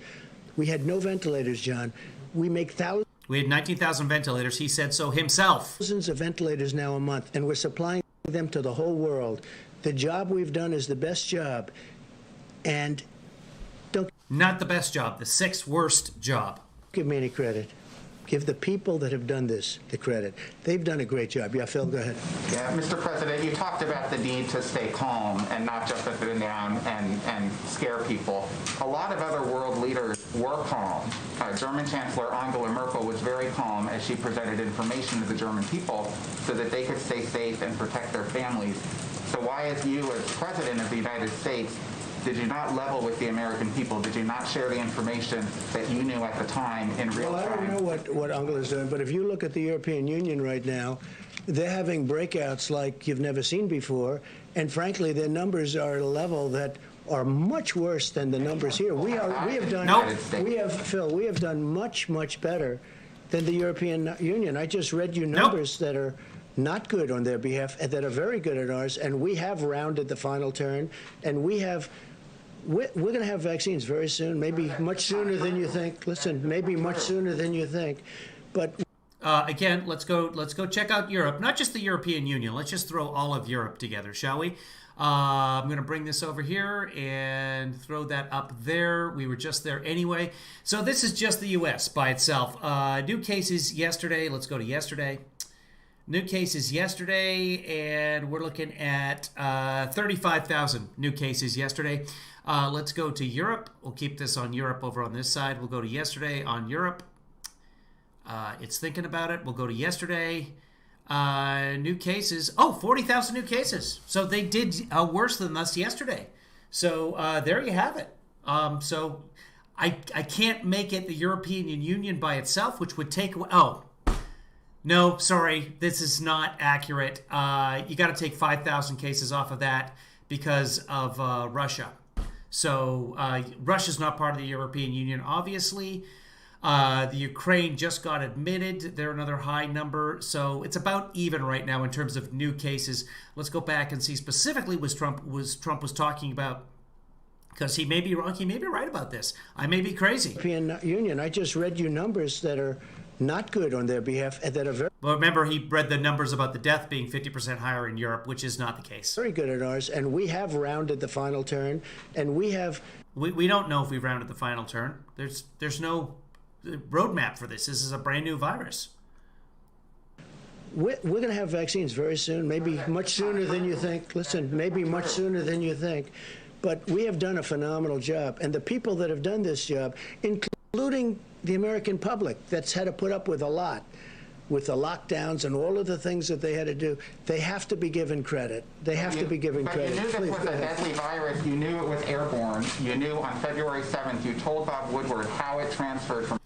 we had no ventilators, John. We make thousands. We had 19,000 ventilators. He said so himself. Thousands of ventilators now a month, and we're supplying them to the whole world. The job we've done is the best job, and don't. Not the best job, the 6th worst job. Give me any credit. Give the people that have done this the credit. They've done a great job. Yeah, Phil, go ahead. Yeah, Mr. President, you talked about the need to stay calm and not just up and down and scare people. A lot of other world leaders were calm. German Chancellor Angela Merkel was very calm as she presented information to the German people so that they could stay safe and protect their families. So why, as you as President of the United States, did you not level with the American people? Did you not share the information that you knew at the time in real time? Well, I don't know what Angela's doing, but if you look at the European Union right now, they're having breakouts like you've never seen before, and frankly, their numbers are at a level that are much worse than the numbers here. We have done much better than the European Union. I just read you numbers that are not good on their behalf, and that are very good at ours, and we have rounded the final turn, and we're going to have vaccines very soon, maybe much sooner than you think. Listen, maybe much sooner than you think. But again, let's go check out Europe. Not just the European Union. Let's just throw all of Europe together, shall we? I'm going to bring this over here and throw that up there. We were just there anyway. So this is just the U.S. by itself. New cases yesterday. Let's go to yesterday. New cases yesterday, and we're looking at 35,000 new cases yesterday. Let's go to Europe. We'll keep this on Europe over on this side. We'll go to yesterday on Europe. It's thinking about it. We'll go to yesterday. New cases. Oh, 40,000 new cases. So they did worse than us yesterday. So there you have it. So I can't make it the European Union by itself, which would take away. Oh, no, sorry. This is not accurate. You got to take 5,000 cases off of that because of Russia. So Russia's not part of the European Union, obviously. The Ukraine just got admitted. They're another high number. So it's about even right now in terms of new cases. Let's go back and see specifically what Trump was talking about, because he may be wrong. He may be right about this. I may be crazy. European Union, I just read you numbers that are not good on their behalf, that are very, Well, remember, he read the numbers about the death being 50% higher in Europe, which is not the case. very good at ours, and we have rounded the final turn, and we have... We don't know if we've rounded the final turn. There's no roadmap for this. This is a brand new virus. We're going to have vaccines very soon, maybe much sooner than you think. Listen, maybe much sooner than you think. But we have done a phenomenal job. And the people that have done this job, including the American public that's had to put up with a lot, with the lockdowns and all of the things that they had to do, they have to be given credit. They have to be given credit. But you knew this Please, was go a ahead. deadly virus. You knew it was airborne. You knew on February 7th, you told Bob Woodward how it transferred from...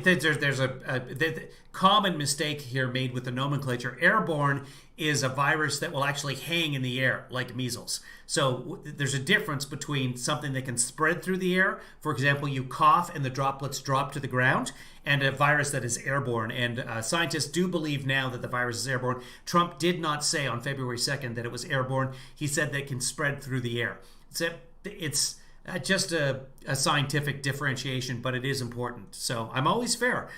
There's a common mistake here made with the nomenclature. Airborne is a virus that will actually hang in the air, like measles. So there's a difference between something that can spread through the air. For example, you cough and the droplets drop to the ground, and a virus that is airborne. And scientists do believe now that the virus is airborne. Trump did not say on February 2nd that it was airborne. He said that it can spread through the air. It's just a scientific differentiation, but it is important. So I'm always fair.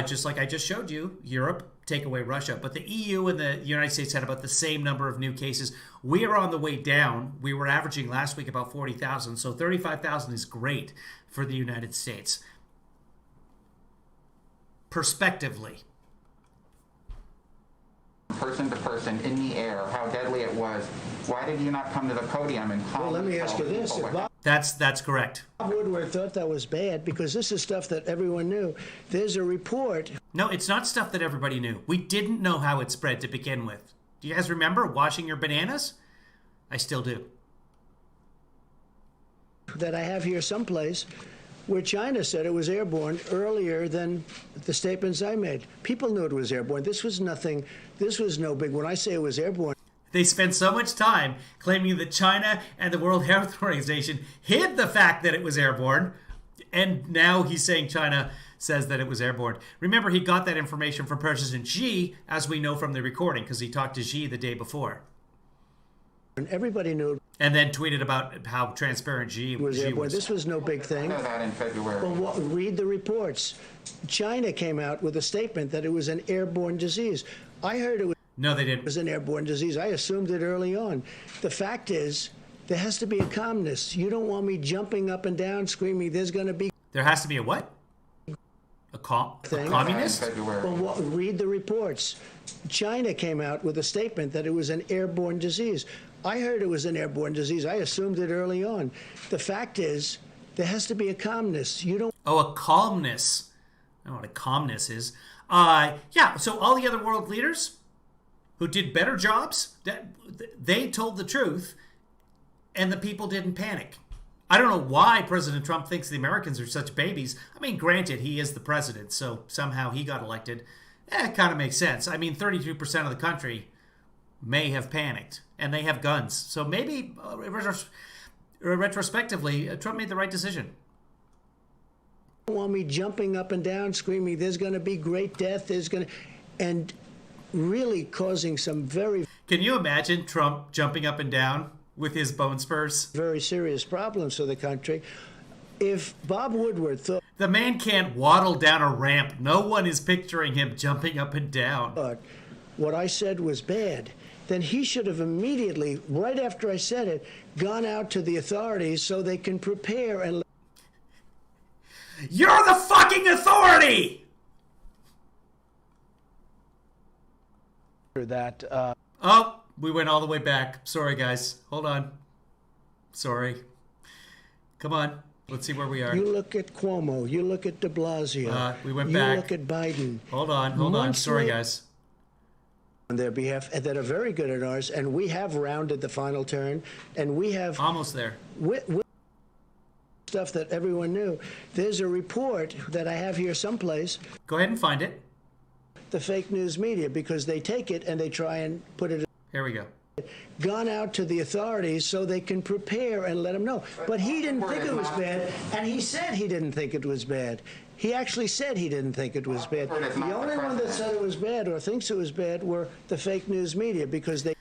Just like I just showed you, Europe, take away Russia. But the EU and the United States had about the same number of new cases. We are on the way down. We were averaging last week about 40,000. So 35,000 is great for the United States. Prospectively. person to person in the air, how deadly it was. Why did you not come to the podium and calmly Well, let me ask tell you this. people If what- That's correct. Bob Woodward thought that was bad, because this is stuff that everyone knew. There's a report. No, it's not stuff that everybody knew. We didn't know how it spread to begin with. Do you guys remember washing your bananas? I still do. That I have here someplace where China said it was airborne earlier than the statements I made. People knew it was airborne. This was nothing. This was no big. When I say it was airborne, They spent so much time claiming that China and the World Health Organization hid the fact that it was airborne, and now he's saying China says that it was airborne. Remember, he got that information from President Xi, as we know from the recording, because he talked to Xi the day before. and everybody knew And then tweeted about how transparent Xi it was Xi airborne. was. This was no big I thing. know that in February. Well, read the reports. China came out with a statement that it was an airborne disease. I heard it No, they didn't. was an airborne disease. I assumed it early on. The fact is, there has to be a calmness. You don't want me jumping up and down, screaming, there's going to be There has to be a what? A Thing. communist? In February. Well, read the reports. China came out with a statement that it was an airborne disease. I heard it was an airborne disease. I assumed it early on. The fact is, there has to be a calmness. You don't Oh, a calmness. I don't know what a calmness is. Yeah, so all the other world leaders who did better jobs, they told the truth, and the people didn't panic. I don't know why President Trump thinks the Americans are such babies. I mean, granted, he is the president, so somehow he got elected. It kind of makes sense. I mean, 32% of the country may have panicked, and they have guns. So maybe, retrospectively, Trump made the right decision. want me jumping up and down, screaming, there's going to be great death, and really causing some very, Can you imagine Trump jumping up and down with his bone spurs? very serious problems for the country. If Bob Woodward thought The man can't waddle down a ramp. No one is picturing him jumping up and down. what I said was bad, then he should have immediately, right after I said it, gone out to the authorities so they can prepare and... You're the fucking authority! That, Oh, we went all the way back. Sorry, guys. Hold on. Sorry. Come on. Let's see where we are. You look at Cuomo, you look at de Blasio, We went you back. look at Biden. Hold on. Sorry, guys. On their behalf that are very good at ours, and we have rounded the final turn, and we have Almost there. stuff that everyone knew. There's a report that I have here someplace, Go ahead and find it. the fake news media, because they take it and they try and put it... Here we go. Gone out to the authorities so they can prepare and let them know. But he didn't think it was bad, and he said he didn't think it was bad. He actually said he didn't think it was bad. The only one that said it was bad or thinks it was bad were the fake news media, because they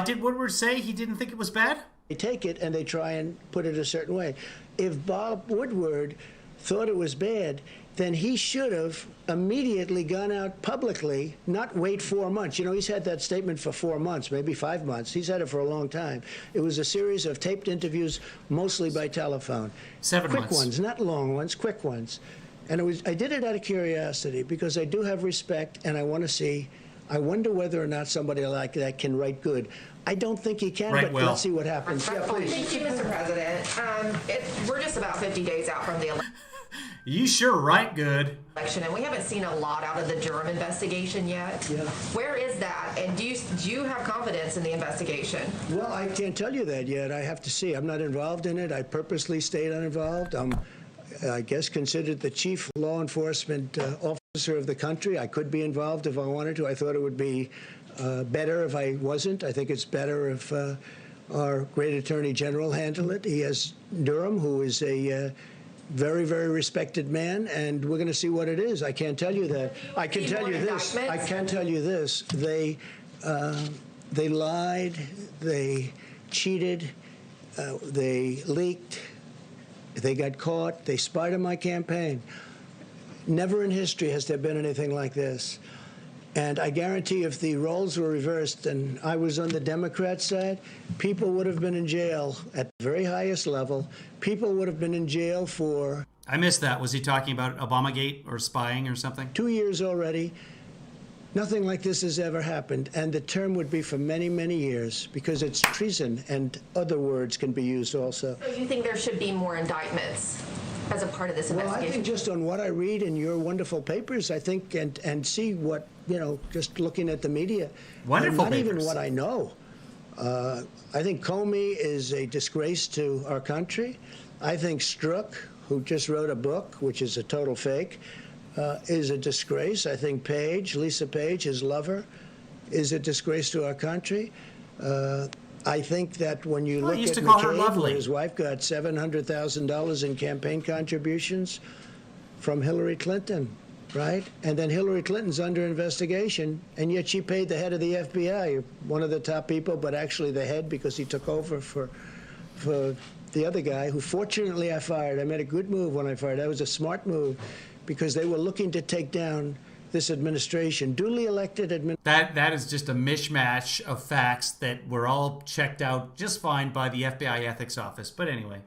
Did Woodward say he didn't think it was bad? take it and they try and put it a certain way. If Bob Woodward thought it was bad, then he should have immediately gone out publicly, not wait 4 months. You know, he's had that statement for 4 months, maybe 5 months. He's had it for a long time. It was a series of taped interviews, mostly by telephone. 7 Quick months. ones, not long ones, quick ones. And I did it out of curiosity, because I do have respect, and I want to see. I wonder whether or not somebody like that can write good. I don't think he can, Right, but well. let's see what happens. Yeah, please. Thank you, Mr. President. We're just about 50 days out from the You sure write good. election, and we haven't seen a lot out of the Durham investigation yet. Yeah. Where is that? And do you have confidence in the investigation? Well, I can't tell you that yet. I have to see. I'm not involved in it. I purposely stayed uninvolved. I'm, I guess, considered the chief law enforcement officer of the country. I could be involved if I wanted to. I thought it would be better if I wasn't. I think it's better if our great attorney general handled it. He has Durham, who is a very, very respected man, and we're going to see what it is. I can't tell you that. I can tell you this. I can tell you this. They lied. They cheated. They leaked. They got caught. They spied on my campaign. Never in history has there been anything like this. And I guarantee if the roles were reversed and I was on the Democrat side, people would have been in jail at the very highest level. People would have been in jail for... I missed that. Was he talking about Obamagate or spying or something? 2 years already. Nothing like this has ever happened. And the term would be for many, many years, because it's treason, and other words can be used also. So you think there should be more indictments as a part of this Well, I investigation? think just on what I read in your wonderful papers, I think, and see what, you know, just looking at the media. Wonderful not even papers. what I know. I think Comey is a disgrace to our country. I think Strzok, who just wrote a book, which is a total fake, is a disgrace. I think Page, Lisa Page, his lover, is a disgrace to our country. I think that when you look used at to call her McCabe, lovely. where his wife got $700,000 in campaign contributions from Hillary Clinton, right? And then Hillary Clinton's under investigation, and yet she paid the head of the FBI, one of the top people, but actually the head, because he took over for the other guy, who fortunately I fired. I made a good move when I fired. That was a smart move, because they were looking to take down this administration, duly elected That is just a mishmash of facts that were all checked out just fine by the FBI ethics office. But anyway.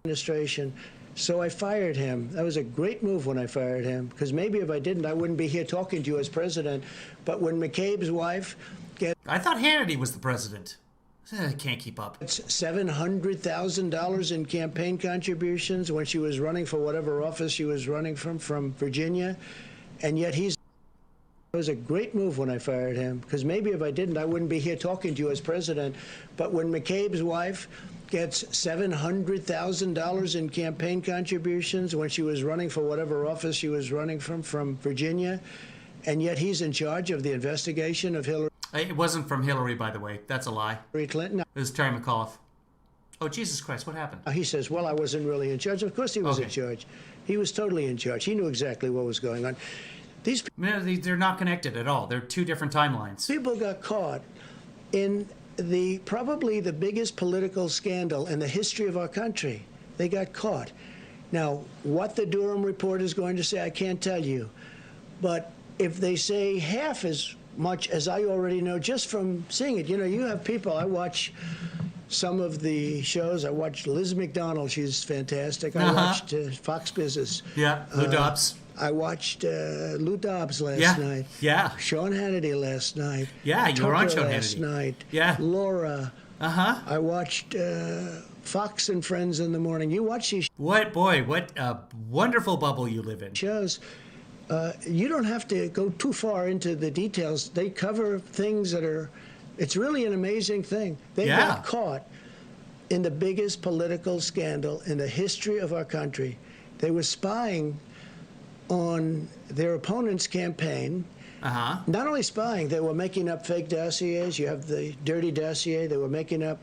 administration. So I fired him. That was a great move when I fired him, because maybe if I didn't, I wouldn't be here talking to you as president. But when McCabe's wife gets I thought Hannity was the president. I can't keep up. $700,000 in campaign contributions when she was running for whatever office she was running from Virginia, and yet it was a great move when I fired him, because maybe if I didn't, I wouldn't be here talking to you as president. But when McCabe's wife gets $700,000 in campaign contributions when she was running for whatever office she was running from Virginia, and yet he's in charge of the investigation of Hillary It wasn't from Hillary, by the way. That's a lie. Clinton. It was Terry McAuliffe. Oh, Jesus Christ, what happened? He says, well, I wasn't really in charge. Of course he was in Okay. charge. He was totally in charge. He knew exactly what was going on. These No, they're not connected at all. They're two different timelines. people got caught in probably the biggest political scandal in the history of our country. They got caught. Now, what the Durham report is going to say, I can't tell you. But if they say half is much as I already know just from seeing it. You know, you have people, I watch some of the shows. I watched Liz McDonald. She's fantastic. I watched Fox Business. Yeah, Lou Dobbs. I watched Lou Dobbs last night. Yeah. Sean Hannity last night. Yeah, you were on Tucker Sean last Hannity. night. Yeah. Laura. Uh-huh. I watched Fox and Friends in the morning. You watch these What a wonderful bubble you live in. shows. You don't have to go too far into the details. They cover things that are, it's really an amazing thing. They got caught in the biggest political scandal in the history of our country. They were spying on their opponent's campaign. Not only spying, they were making up fake dossiers. You have the dirty dossier. They were making up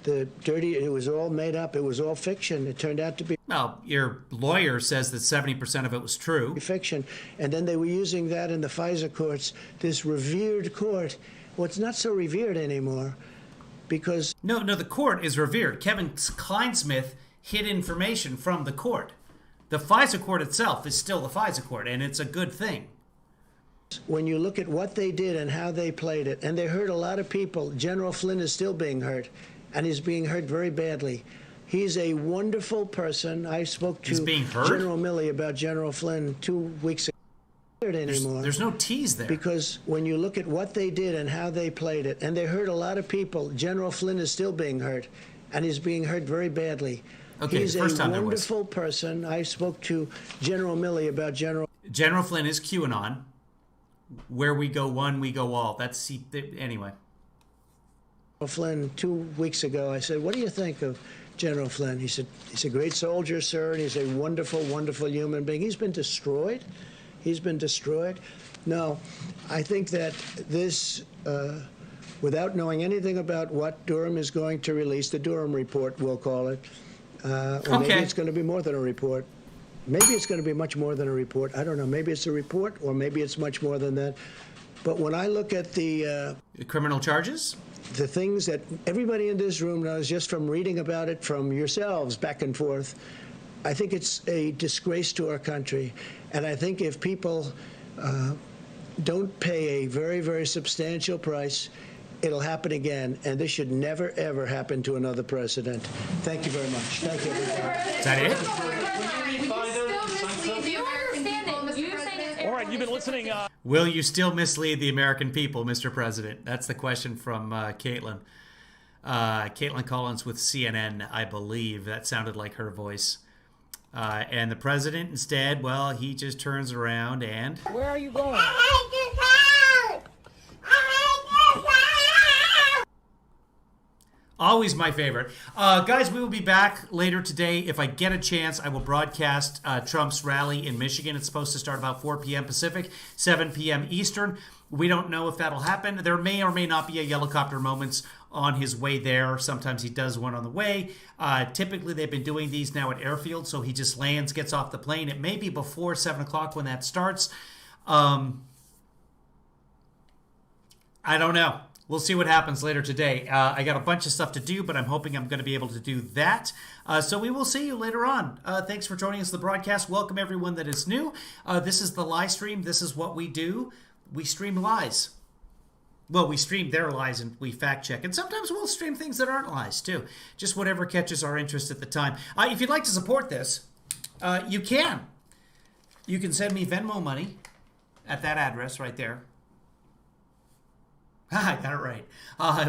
the dirty, it was all made up. It was all fiction. It turned out to be Well, your lawyer says that 70% of it was true. fiction. And then they were using that in the FISA courts, this revered court. Well, it's not so revered anymore because No, the court is revered. Kevin Kleinsmith hid information from the court. The FISA court itself is still the FISA court, and it's a good thing. when you look at what they did and how they played it, and they hurt a lot of people. General Flynn is still being hurt, and he's being hurt very badly. He's a wonderful person. I spoke He's to being hurt? General Milley about General Flynn 2 weeks ago. Anymore. There's no tease there. Because when you look at what they did and how they played it, and they hurt a lot of people. General Flynn is still being hurt, and he's being hurt very badly. Okay, He's the first a time there was. wonderful person. I spoke to General Milley about General General Flynn is QAnon. Where we go one, we go all. Anyway. Flynn 2 weeks ago. I said, what do you think of General Flynn? He said, he's a great soldier, sir, and he's a wonderful, wonderful human being. He's been destroyed. He's been destroyed. No, I think that this, without knowing anything about what Durham is going to release, the Durham report, we'll call it, or maybe it's going to be more than a report. Maybe it's going to be much more than a report. I don't know. Maybe it's a report, or maybe it's much more than that. But when I look at the Criminal charges? the things that everybody in this room knows just from reading about it from yourselves back and forth, I think it's a disgrace to our country. And I think if people don't pay a very, very substantial price, it'll happen again. And this should never, ever happen to another president. Thank you very much. Thank you, everybody. Is that it? All right, you've been listening. Will you still mislead the American people, Mr. President? That's the question from Caitlin. Caitlin Collins with CNN, I believe. That sounded like her voice. And the president instead, well, he just turns around and... Where are you going? Always my favorite. Guys, we will be back later today. If I get a chance, I will broadcast Trump's rally in Michigan. It's supposed to start about 4 p.m. Pacific, 7 p.m. Eastern. We don't know if that'll happen. There may or may not be a helicopter moments on his way there. Sometimes he does one on the way. Typically, they've been doing these now at airfields, so he just lands, gets off the plane. It may be before 7 o'clock when that starts. I don't know. We'll see what happens later today. I got a bunch of stuff to do, but I'm hoping I'm going to be able to do that. So we will see you later on. Thanks for joining us for the broadcast. Welcome everyone that is new. This is the live stream. This is what we do. We stream lies. Well, we stream their lies and we fact check. And sometimes we'll stream things that aren't lies too. Just whatever catches our interest at the time. If you'd like to support this, you can. You can send me Venmo money at that address right there. I got it right.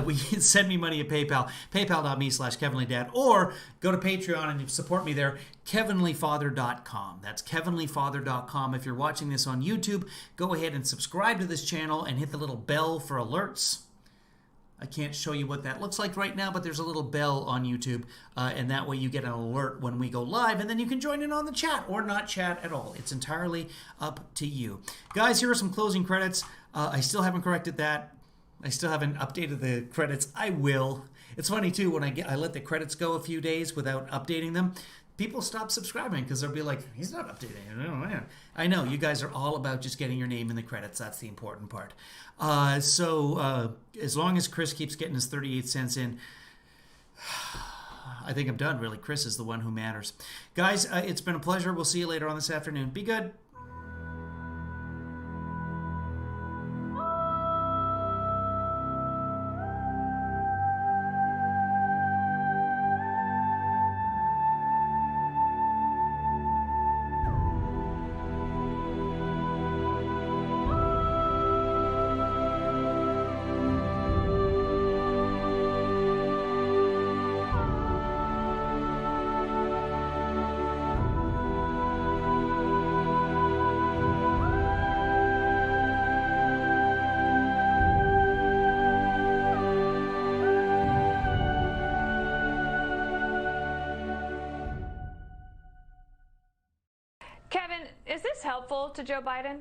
We can send me money at PayPal, paypal.me/KevinLeeDad, or go to Patreon and support me there, KevinLeeFather.com. That's KevinLeeFather.com. If you're watching this on YouTube, go ahead and subscribe to this channel and hit the little bell for alerts. I can't show you what that looks like right now, but there's a little bell on YouTube, and that way you get an alert when we go live, and then you can join in on the chat or not chat at all. It's entirely up to you. Guys, here are some closing credits. I still haven't corrected that. I still haven't updated the credits. I will. It's funny too, when I let the credits go a few days without updating them, people stop subscribing because they'll be like, he's not updating. I know, you guys are all about just getting your name in the credits. That's the important part. So as long as Chris keeps getting his 38 cents in, I think I'm done, really. Chris is the one who matters. Guys, it's been a pleasure. We'll see you later on this afternoon. Be good. Kevin, is this helpful to Joe Biden?